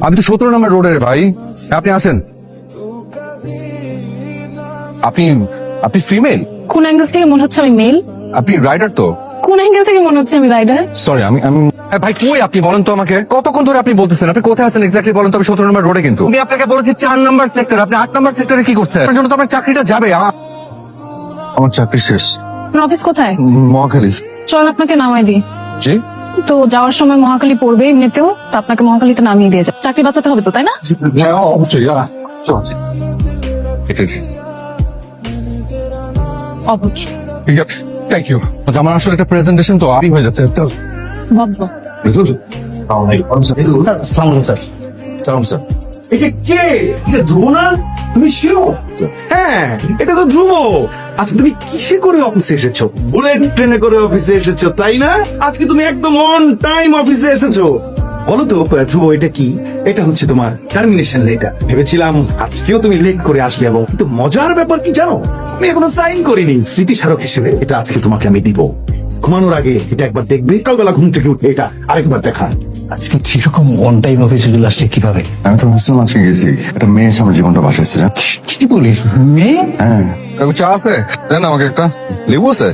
আমি তো 17 নম্বর রোডের ভাই, আপনি আসেন। আপনি আপনি ফিমেল? কোন অ্যাঙ্গেল থেকে মনে হচ্ছে আমি মেল? আপনি রাইডার তো? কোন অ্যাঙ্গেল থেকে মনে হচ্ছে আমি রাইডার? সরি, আমি ভাই কই আপনি বলেন তো আমাকে, কতক্ষণ ধরে আপনি বলতেছেন? আপনি কোথায় আছেন এক্স্যাক্টলি বলেন তো? আমি 17 নম্বর রোডে, কিন্তু আমি আপনাকে বলেছি 4 নম্বর সেক্টর, আপনি 8 নম্বর সেক্টরে কি করছেন? আপনার জন্য তো আমার চাকরিটা যাবে। আমার চাকরি শেষ। আপনার অফিস কোথায়? মহাখালী। চল আপনাকে নামাই দিই। জি, তো যাওয়ার সময় মহাখালী পড়বে এমনিতেও, তো আপনাকে মহাখালীতে নামিয়ে দিয়ে যাও। চাকরি বাঁচাতে হবে তো, তাই না? অবশ্যই। অবশ্যই। Thank you. আমার আসলে একটা প্রেজেন্টেশন তো আরই হয়ে যাচ্ছে তো। বদ্ধ। এটা কে? এটা ধ্রুব না? তুমি শিওর? হ্যাঁ, এটা তো ধ্রুব। আচ্ছা, তুমি কিসে করে অফিসে এসেছো? বুলেট ট্রেনে করে অফিসে এসেছো, তাই না? আজকে তুমি একদম অন টাইম অফিসে এসেছো। বলো তো ধ্রুব, এটা কি? এটা হচ্ছে তোমার টার্মিনেশন লেটার। ভেবেছিলাম আজকেও তুমি লেট করে আসবে, এবং কিন্তু মজার ব্যাপার কি জানো? আমি এখনো সাইন করিনি। স্মৃতিস্মারক হিসেবে এটা আজকে তোমাকে আমি দিব। ঘুমানোর আগে এটা একবার দেখবে, কালবেলা ঘুম থেকে উঠে এটা আরেকবার দেখা। আজকে সেরকম অন টাইম অফিসে চলে আসলে কিভাবে? আমি তো মুসলিম আজকে গেছি, একটা মেয়ের সামনে জীবনটা বাসাইছে। কি বলিস? মেয়ে? হ্যাঁ, কাকু চা আছে? দেন আমাকে একটা। লেবু আছে?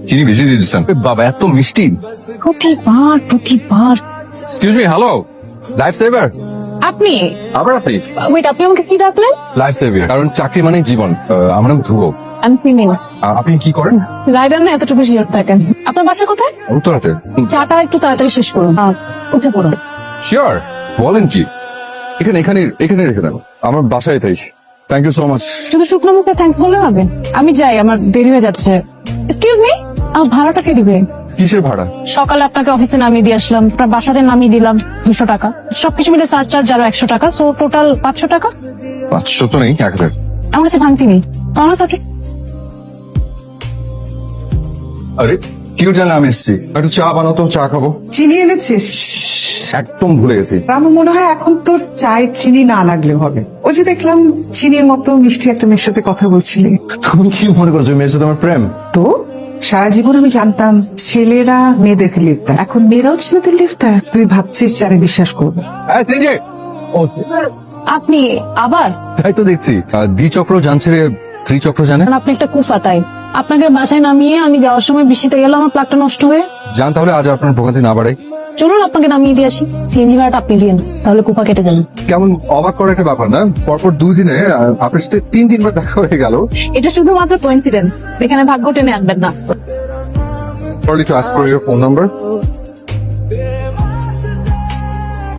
চিনি বেশি দিয়ে দিচ্ছেন। বাবা এত মিষ্টি। প্রতিবার। Excuse me, hello, life saver. আপনি আবার আপনি? ওয়েট, আপনি আমাকে কি ডাকলেন? লাইফ সেভিয়ার, কারণ চাকরি মানে জীবন। আমার নাম ধ্রুব। আমি ফিমেল। আপনি কি করেন? রাইডার না এতটুকু শিওর থাকেন। আপনার বাসা কোথায়? উত্তরাতে। চাটা একটু তাড়াতাড়ি শেষ করুন, উঠে পড়ুন। শিওর, বলেন কি? এখানে এখানে এখানে রেখে দেন, আমার বাসায় তাই। Thank you so much. শুধু শুকনো মুখে থ্যাঙ্কস বললে হবে? আমি যাই, আমার দেরি হয়ে যাচ্ছে। এক্সকিউজ মি, আমার ভাড়াটা কে দিবে? কিসের ভাড়া? সকালে আপনাকে অফিসে নামিয়ে দিয়ে আসলাম, আপনার বাসাতে নামিয়ে দিলাম 200 টাকা, সবকিছু মিলে সারচার্জ আরো 100 টাকা, সো টোটাল 500 টাকা। 500 তো নেই, 1000। আমার কাছে ভাঙতি নেই। আমার সাথে আরে কেউ জানে আমি এসছি, একটু চা বানাও তো, চা খাবো। চিনি এনেছিস? একদম ভুলে গেছি। আমার মনে হয় এখন তোর চায়ে চিনি না লাগলেও হবে। ওই যে দেখলাম চিনির মতো মিষ্টি একটা মেয়ের সাথে কথা বলছিলি। তুমি কি মনে করছো মেয়ের সাথে আমার প্রেম? তো সারা জীবন আমি জানতাম ছেলেরা মেয়েদেরকে লিফট দেয়, এখন মেয়েরাও ছেলেদের লিফট দেয়। তুই ভাবছিস যারে বিশ্বাস করবে? আপনি আবার তাই তো দেখছি, দ্বিচক্র জানছে রে, ত্রিচক্র জানে। আপনি একটা কুফা, তাই আপনাকে বাসায় নামিয়ে আমি যাওয়ার সময় বৃষ্টিতে গেলাম, আমার প্লাগটা নষ্ট হয়ে। জান তাহলে আজ আপনার ভোগান্তি না বাড়াই। চলুন আপনাকে নামিয়ে দিয়ে আসি, সিএনজি ভাড়াটা আপনি দিন, তাহলে কুফা কেটে যান। কেমন অবাক করার একটা ব্যাপার না, পরপর 2 দিনে আপনার সাথে 3 বার দেখা হয়ে গেল। এটা শুধুমাত্র কোইন্সিডেন্স, এখানে ভাগ্য টেনে আনবেন না। Sorry to ask for your phone number.